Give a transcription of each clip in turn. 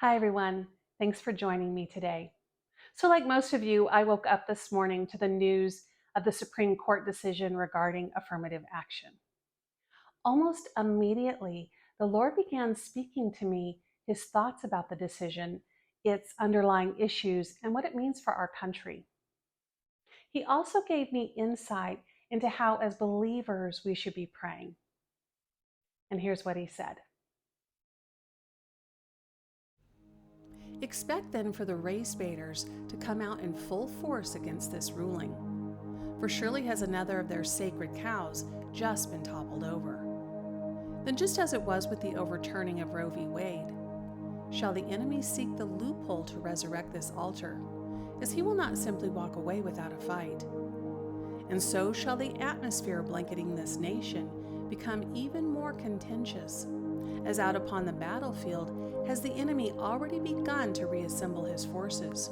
Hi, everyone. Thanks for joining me today. So, like most of you, I woke up this morning to the news of the Supreme Court decision regarding affirmative action. Almost immediately, the Lord began speaking to me his thoughts about the decision, its underlying issues, and what it means for our country. He also gave me insight into how, as believers, we should be praying. And here's what he said. Expect then for the race baiters to come out in full force against this ruling. For surely has another of their sacred cows just been toppled over. Then, just as it was with the overturning of Roe v. Wade, shall the enemy seek the loophole to resurrect this altar, as he will not simply walk away without a fight. And so shall the atmosphere blanketing this nation become even more contentious, as out upon the battlefield has the enemy already begun to reassemble his forces.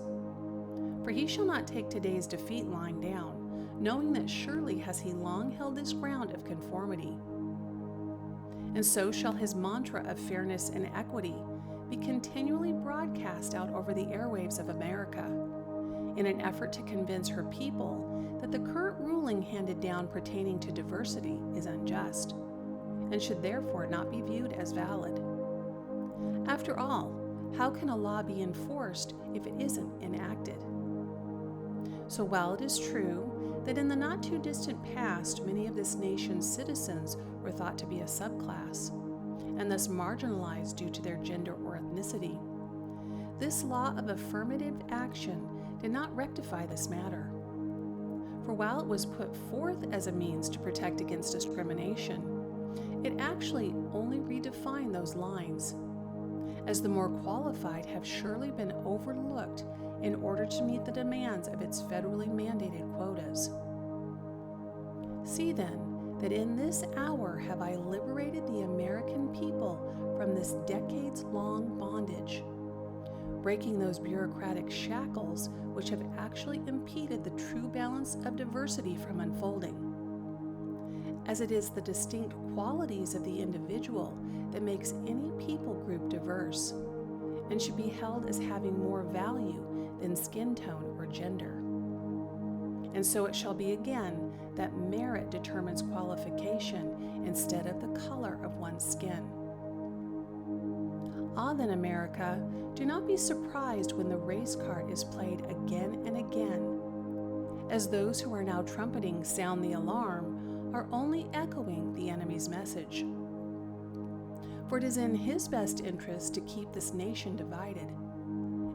For he shall not take today's defeat lying down, knowing that surely has he long held this ground of conformity. And so shall his mantra of fairness and equity be continually broadcast out over the airwaves of America, in an effort to convince her people that the current ruling handed down pertaining to diversity is unjust, and should therefore not be viewed as valid. After all, how can a law be enforced if it isn't enacted? So while it is true that in the not too distant past many of this nation's citizens were thought to be a subclass, and thus marginalized due to their gender or ethnicity, this law of affirmative action did not rectify this matter. For while it was put forth as a means to protect against discrimination, it actually only redefined those lines, as the more qualified have surely been overlooked in order to meet the demands of its federally mandated quotas. See then that in this hour have I liberated the American people from this decades-long bondage, breaking those bureaucratic shackles which have actually impeded the true balance of diversity from unfolding, as it is the distinct qualities of the individual that makes any people group diverse, and should be held as having more value than skin tone or gender. And so it shall be again that merit determines qualification instead of the color of one's skin. Ah, then, America, do not be surprised when the race card is played again and again, as those who are now trumpeting sound the alarm are only echoing the enemy's message. For it is in his best interest to keep this nation divided,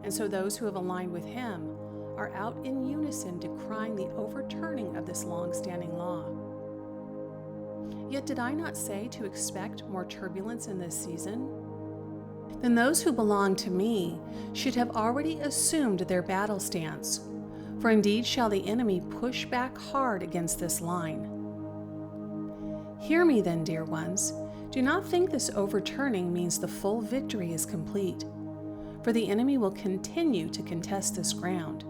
and so those who have aligned with him are out in unison decrying the overturning of this long-standing law. Yet did I not say to expect more turbulence in this season? Then those who belong to me should have already assumed their battle stance, for indeed shall the enemy push back hard against this line. Hear me then, dear ones. Do not think this overturning means the full victory is complete, for the enemy will continue to contest this ground.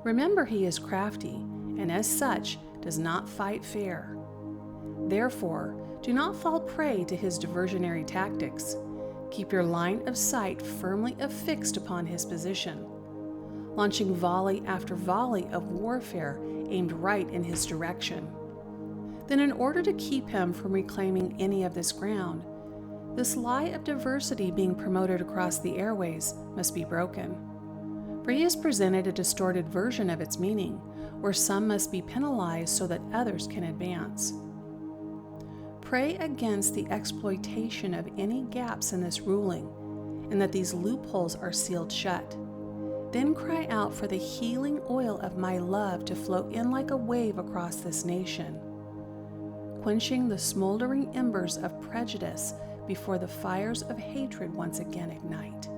Remember, he is crafty, and as such does not fight fair. Therefore, do not fall prey to his diversionary tactics. Keep your line of sight firmly affixed upon his position, launching volley after volley of warfare aimed right in his direction. Then, in order to keep him from reclaiming any of this ground, this lie of diversity being promoted across the airways must be broken. For he has presented a distorted version of its meaning, where some must be penalized so that others can advance. Pray against the exploitation of any gaps in this ruling, and that these loopholes are sealed shut. Then cry out for the healing oil of my love to flow in like a wave across this nation, quenching the smoldering embers of prejudice before the fires of hatred once again ignite.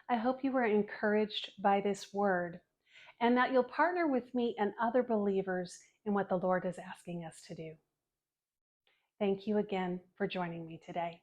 I hope you were encouraged by this word, and that you'll partner with me and other believers in what the Lord is asking us to do. Thank you again for joining me today.